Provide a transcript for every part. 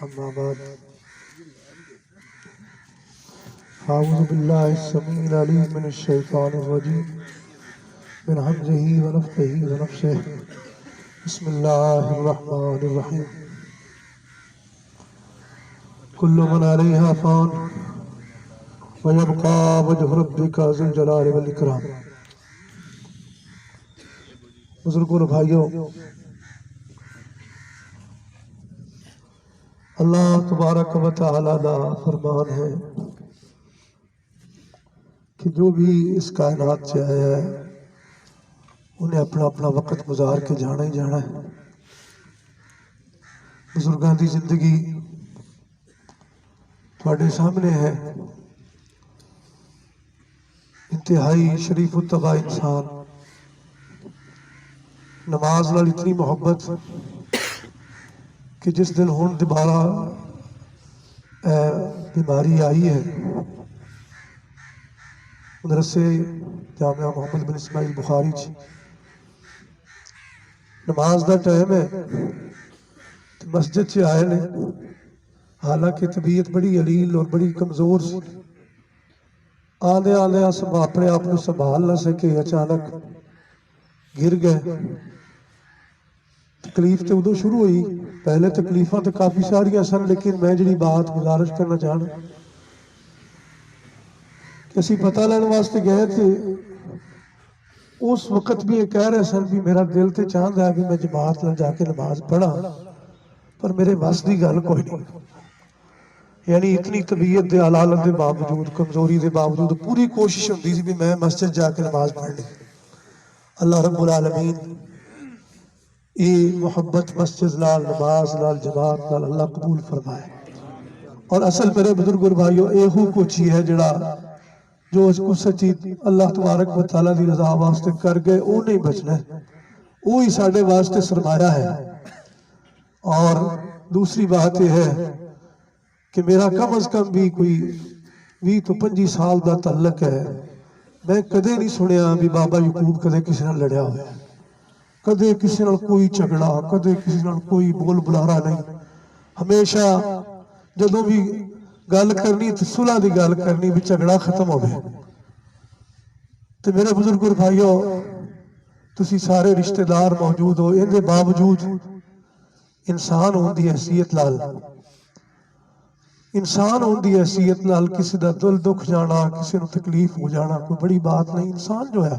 أما بعد أعوذ بالله السميع العليم من الشيطان الرجيم من همزه ونفخه ونفسه بسم الله الرحمن الرحيم كل من عليها فان ويبقى وجه ربك ذو الجلال والإكرام. بزرگوں اور بھائیوں، اللہ تبارک و تعالیٰ کا فرمان ہے کہ جو بھی اس کائنات سے آیا ہے انہیں اپنا اپنا وقت گزار کے جانا ہی جانا ہے. بزرگاں دی زندگی تھوڑے سامنے ہے. انتہائی شریف الطبع انسان، نماز نال اتنی محبت کہ جس دن ہون دوبارہ بیماری آئی ہے، مدرسے جامعہ محمد بن اسماعیل بخاری نماز دا ٹائم ہے مسجد سے آئے نے، حالانکہ طبیعت بڑی علیل اور بڑی کمزور سی. آدھے اپنے آپ کو سنبھال نہ سکے، اچانک گر گئے. تکلیف تو ادو شروع ہوئی، پہلے تکلیفاں تو کافی ساریاں سن، لیکن میں جڑی بات گزارش کرنا چاہنا کہ اسی پتہ لینے واسطے گئے تھے. اس وقت بھی یہ کہہ رہے سن بھی میرا دل تے چاہتا ہے کہ میں جماعت نال جا کے نماز پڑھا، پر میرے بس دی گل کوئی نہیں. یعنی اتنی طبیعت دے علالت دے باوجود، کمزوری دے باوجود پوری کوشش ہوندی سی بھی میں مسجد جا کے نماز پڑھ لی. اللہ رب العالمین یہ محبت مسجد نال، نماز نال، جماعت نال اللہ قبول فرمائے. اور اصل میرے بزرگ اور بھائیو ایہو کچھ ہی ہے جڑا جو اس کو سچی اللہ تبارک و تعالیٰ دی رضا واسطے کر گئے وہ نہیں بچنا ہے، وہی ساڑھے واسطے سرمایہ ہے. اور دوسری بات یہ ہے کہ میرا کم از کم بھی کوئی 20-25 سال دا تعلق ہے. میں کدے نہیں سنیا بھی بابا یعقوب کدے کسی نال لڑیا ہوئے، کدے کسی نال کوئی جھگڑا، کدے کسی نال کوئی بول بلارا نہیں. ہمیشہ جدوں بھی گل کرنی تو صلح دی گل کرنی بھی جھگڑا ختم ہو گئے. تو میرے بزرگ اور بھائیو، تسی سارے رشتہ دار موجود ہو، ان دے باوجود انسان ہون دی حیثیت لال، انسان ہون دی حیثیت نال کسی دا دل دکھ جانا، کسی نو تکلیف ہو جانا کوئی بڑی بات نہیں. انسان جو ہے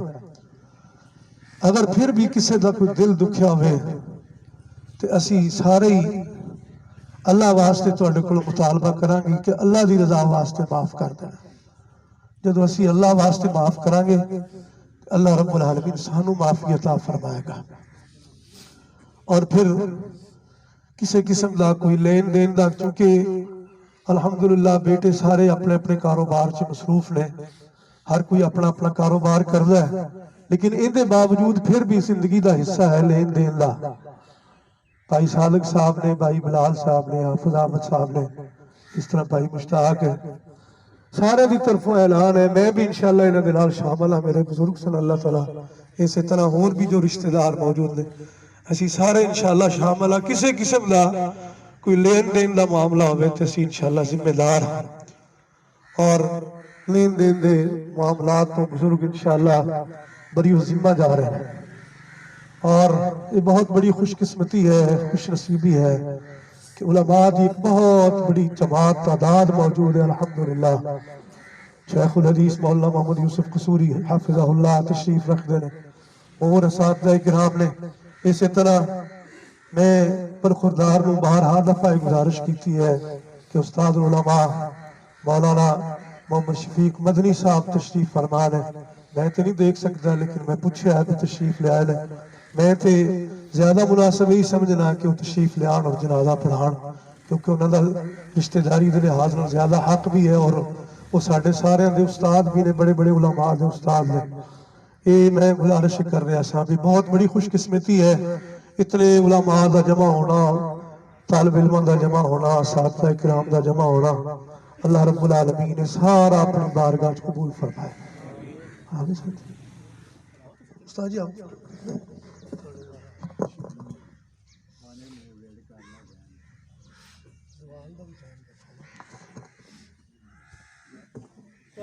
اگر پھر بھی کسی دا کوئی دل دکھیا ہوئے تو اسی سارے ہی اللہ واسطے تواڈے کول مطالبہ کران گے کہ اللہ دی رضا واسطے معاف کر دینا. جدو اسی اللہ واسطے معاف کران گے اللہ رب العالمین سانو معافی عطا فرمائے گا. اور پھر کسی قسم دا کوئی لین دین دا، چونکہ الحمدللہ بیٹے سارے اپنے اپنے کاروبار سے مصروف نے، ہر کوئی اپنا اپنا کاروبار کر رہا ہے، لیکن ان دے باوجود پھر بھی زندگی دا حصہ ہے لین دین دا. بھائی صادق صاحب نے، بھائی بلال صاحب نے، حافظ احمد صاحب نے، اس طرح بھائی مشتاق ہے، سارے دی طرفوں اعلان ہے. میں بھی انشاءاللہ انہاں دے نال شامل ہاں. میرے بزرگ صلی اللہ تعالیٰ اسی طرح اور بھی جو رشتہ دار موجود نے، اسی سارے انشاءاللہ شامل ہاں. کسی قسم دا کوئی لین دین دا معاملہ ہوئے تو اسی انشاءاللہ ذمہ دار ہیں. اور لین دین دے معاملات تو بزرگ انشاءاللہ بڑی ذمہ جا رہے ہیں. اور یہ بہت بڑی خوش قسمتی ہے، خوش نصیبی ہے کہ علماء دی ایک بہت بڑی جماعت تعداد موجود ہے. الحمدللہ شیخ الحدیث مولانا محمد یوسف قصوری حافظہ اللہ تشریف رکھ دینے، اور اساتذہ کرام نے. اسی طرح میں برخوردار نو بارہا دفعہ گزارش کیتی ہے کہ استاد علماء مولانا محمد شفیق مدنی صاحب تشریف فرمان ہے. میں تو نہیں دیکھ سکتا لیکن میں پوچھے ہے کہ تشریف لے آئے. میں تے زیادہ مناسب ہی سمجھنا کہ وہ تشریف لے آن اور جنازہ پڑھان، کیونکہ انہوں نے رشتہ داری دے لحاظ میں زیادہ حق بھی ہے، اور وہ ساڑھے سارے دے استاد بھی نے، بڑے بڑے علماء دے استاد نے. یہ میں گزارش کر رہا سا بھی بہت بڑی خوش قسمتی ہے اتنے علماء دا جمع ہونا، طالب علماء دا جمع ہونا، اساتذہ کرام دا جمع ہونا. اللہ رب العالمین نے سارا اپنی بارگاہ قبول فرمائے. استاد جی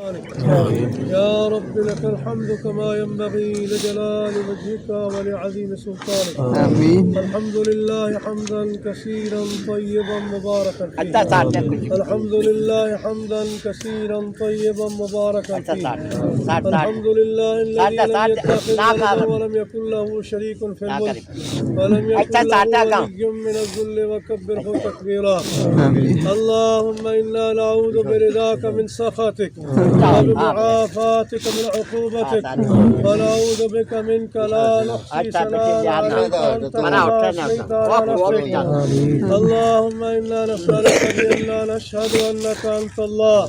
يا رب لك الحمد كما ينبغي لجلال وجهك ولعظيم سلطانك. آمين. الحمد لله حمدا كثيرا طيبا مباركا فيه. الحمد لله حمدا كثيرا طيبا مباركا فيه. الحمد لله الذي لم يتخذ ولدا ولم يكن له شريك في الملك ولم يكن له ولي من الذل وكبره تكبيرا. اللهم إنا نعوذ برضاك من سخطك وبمعافاتك من عقوبتك ونعوذ بك منك لا نحصي ثناء عليك أنت كما أثنيت على نفسك. اللهم إنا نسألك بأننا نشهد أنك أنت الله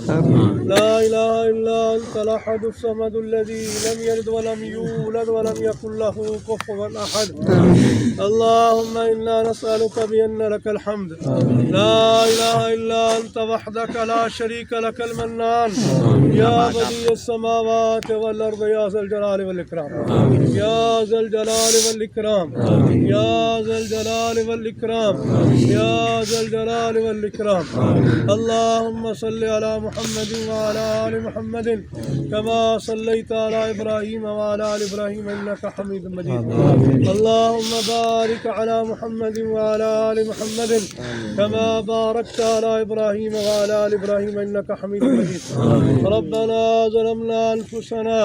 لا إله إلا أنت الأحد الصمد الذي لم يلد ولم يولد ولم يكن له كفوا أحد. اللهم إنا نسألك بأن لك الحمد لا إله إلا أنت وحدك لا شريك لك المنان يا بديع السماوات والأرض يا ذا الجلال والإكرام يا ذا الجلال والإكرام يا ذا الجلال والإكرام يا ذا الجلال والإكرام. اللهم صل على محمد وعلى آل محمد كما صليت على إبراهيم وعلى آل إبراهيم إنك حميد مجيد. اللهم بارك على محمد وعلى آل محمد كما باركت على إبراهيم وعلى آل إبراهيم إنك حميد مجيد. ربنا ظلمنا أنفسنا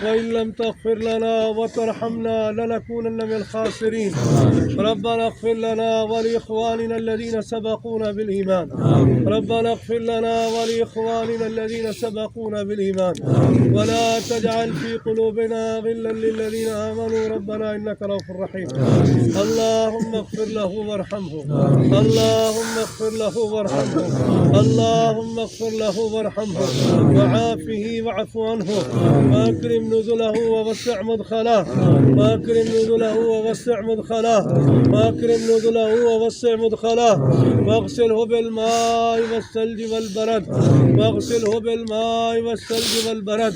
وإن لم تغفر لنا وترحمنا لنكونن من الخاسرين. ربنا اغفر لنا ولإخواننا الذين سبقونا بالإيمان. ربنا اغفر لنا ولإخواننا الذين سبقونا بالإيمان ولا تجعل في قلوبنا غلا للذين آمنوا ربنا إنك رؤوف رحيم. اللهم اغفر له وارحمه. اللهم اغفر له وارحمه. اللهم اغفر له وارحمه وعافه واعف عنه واكرم نزله ووسع مدخله واكرم نزله ووسع مدخله واكرم نزله ووسع مدخله واغسله بالماء والثلج والبرد واغسله بالماء والثلج والبرد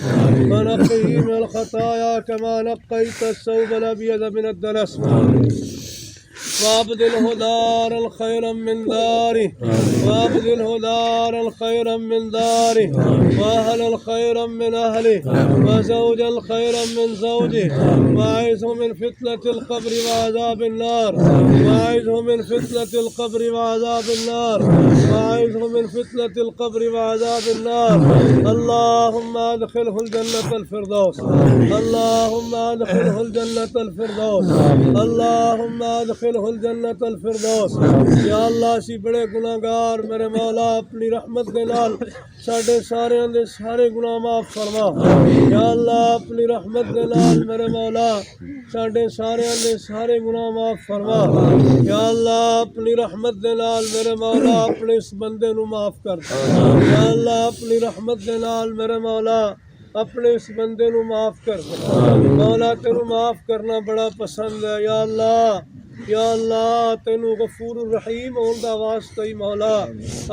ونقيه من الخطايا كما نقيت الثوب الأبيض من الدنس وابدله دارا خيرا من داره وابدله دارا خيرا من داره واهلا خيرا من اهله وزوجا خيرا من زوجه واعذه من فتنة القبر وعذاب النار واعذه من فتنة القبر وعذاب النار واعذه من فتنة القبر وعذاب النار. اللهم ادخله الجنة الفردوس. اللهم ادخله الجنة الفردوس. اللهم ادخله الجنت الفردوس. یا اللہ اسی بڑے گناہگار میرے مولا اپنی رحمت دے نال ساڈے سارے دے سارے گناہ معاف فرما. یا اللہ اپنی رحمت دے نال میرے مولا ساڈے سارے دے سارے گناہ معاف فرما. یا اللہ اپنی رحمت دے نال میرے مولا اپنے اس بندے نو معاف کر. یا اللہ اپنی رحمت دے نال میرے مولا اپنے اس بندے نو معاف کر. مولا تینو معاف کرنا بڑا پسند ہے. یا اللہ یا اللہ تینو غفور الرحیم ہون دا واسطہ ہی مولا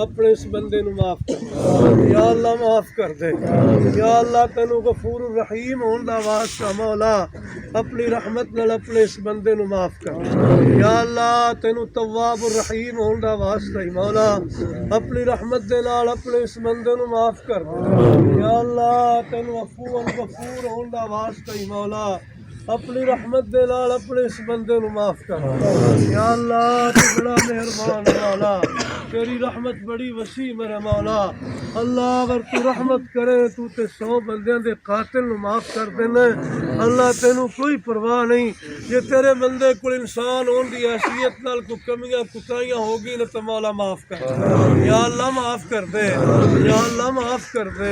اپنے اس بندے نو معاف کر. یا اللہ معاف کر دے. یا اللہ تینو غفور الرحیم ہون دا واسطہ مولا اپنی رحمت نال اپنے اس بندے نو معاف کر. یا اللہ تینو تواب الرحیم ہون دا واسطہ ہی مولا اپنی رحمت دے نال اپنے اس بندے نو معاف کر. یا اللہ تینو عفو الغفور ہون دا واسطہ ہی مولا اپنی رحمت دے نال اپنے اس بندے نو معاف کر. یا اللہ تو بڑا مہربان مولا تیری رحمت بڑی وسیع میرے مولا. اللہ اگر تو رحمت کرے تو تے 100 بندیاں دے قاتل نو معاف کر دینا. اللہ تینو کوئی پرواہ نہیں. جے تیرے بندے کول انسان ہون دی حیثیت نال کوئی کمیاں کوتاہیاں ہوگی نہ تو مولا معاف کر. یا اللہ معاف کر دے. یا اللہ معاف کر دے.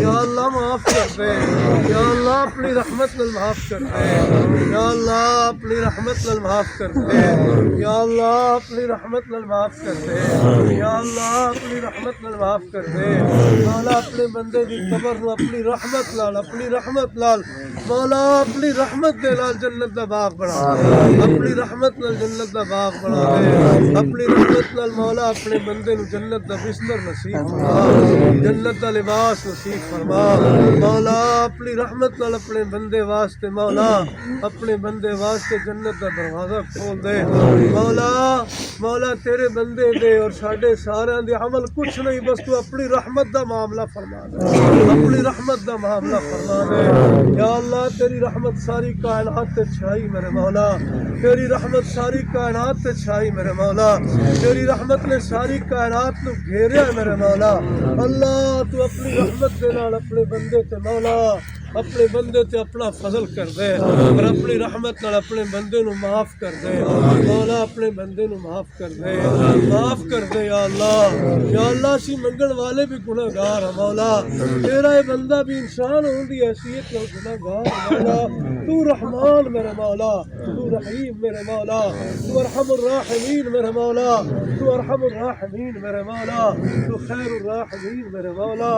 یا اللہ معاف کر دے. یا اللہ اپنی رحمت نال معاف کر دے. یا اللہ اپنی رحمت نال معاف کر دے. یا اللہ اپنی رحمت نال معاف کر دے. یا اللہ اپنی رحمت نال معاف کر دے. مولا اپنے بندے دی قبر نو اپنی رحمت نال مولا اپنی رحمت دے نال جنت دا باغ بنا دے. اپنی رحمت نال جنت دا باغ بنا دے. اپنی رحمت نال مولا اپنے بندے نو جنت دا بستر نصیب فرما. جنت دا لباس نصیب فرما. مولا اپنی رحمت نال اپنے بندے واسطے مولا اپنے بندے واسطے جنت کا دروازہ کھول دے مولا مولا تیرے بندے دے اور ساڈے سارے دے عمل کچھ نہیں بس تو اپنی رحمت دا معاملہ فرما دے اپنی رحمت دا معاملہ فرما دے یا اللہ تیری رحمت ساری کائنات تے چھائی میرے مولا تیری رحمت ساری کائنات تے چھائی میرے مولا تیری رحمت نے ساری کائنات نو گھیریا میرے مولا اللہ تو اپنی رحمت دے نال اپنے بندے تے مولا اپنے بندے تے اپنا فضل کر دے اور اپنی رحمت نال اپنے بندے نو معاف کر دے مولا اپنے بندے نو معاف کر دے یا اللہ اسی منگن والے بھی گناہگار ہیں مولا تیرا یہ بندہ بھی انسان ہون دی حیثیت نال گناہگار مولا تو رحمان میرے مولا تو رحیم میرے مولا تو ارحم الراحمین میرے مولا تو ارحم الراحمین میرے مولا تو خیر الراحمین میرے مولا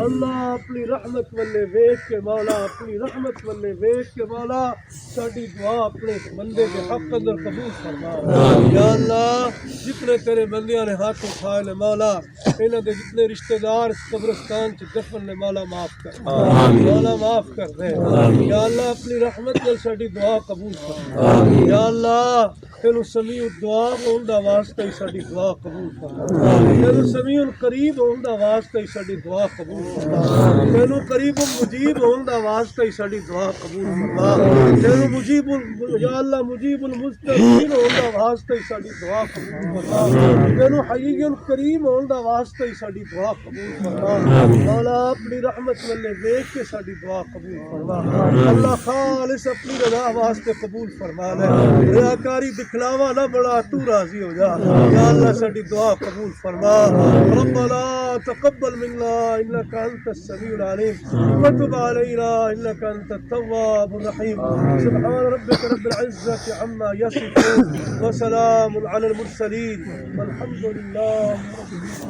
اللہ اپنی رحمت والے ویکھ کے مولا اپنی رحمت والے ویکھ کے مولا ساڈی دعا اپنے بندے کے حق اندر قبول فرما یا اللہ جتنے تیرے بندیاں نے ہاتھ اٹھائے نے مولا انہاں دے جتنے رشتہ دار قبرستان چ دفن نے مولا معاف کر مولا معاف کر دے یا اللہ اپنی رحمت نال ساڈی دعا قبول فرما یا اللہ تینو سمیع الدعا ہون دا واسطہ ہی ساڈی دعا قبول فرما تینو سمیع القریب ہون دا واسطہ ہی ساڈی دعا قبول فرما تینو قریب مجیب ہون دا واسطہ ہی ساڈی دعا قبول فرما تینو مجیب یا اللہ مجیب المستجیبین ہون دا واسطہ ہی ساڈی دعا قبول فرما تینو حی الکریم ہون دا واسطہ ہی ساڈی دعا قبول فرما مولا اپنی رحمت والے دیکھ کے ساڈی دعا قبول فرما اللہ خالص اپنی رضا واسطے قبول فرما لے ریاکاری دکھلاوا نہ بڑا تو راضی ہو جا یا اللہ ساڈی دعا قبول فرما ربنا تقبل منا انك انت السميع العليم وتب علينا انك انت التواب الرحيم سبحان ربك رب العزة عما يصفون وسلام على المرسلين والحمد لله رب العالمين.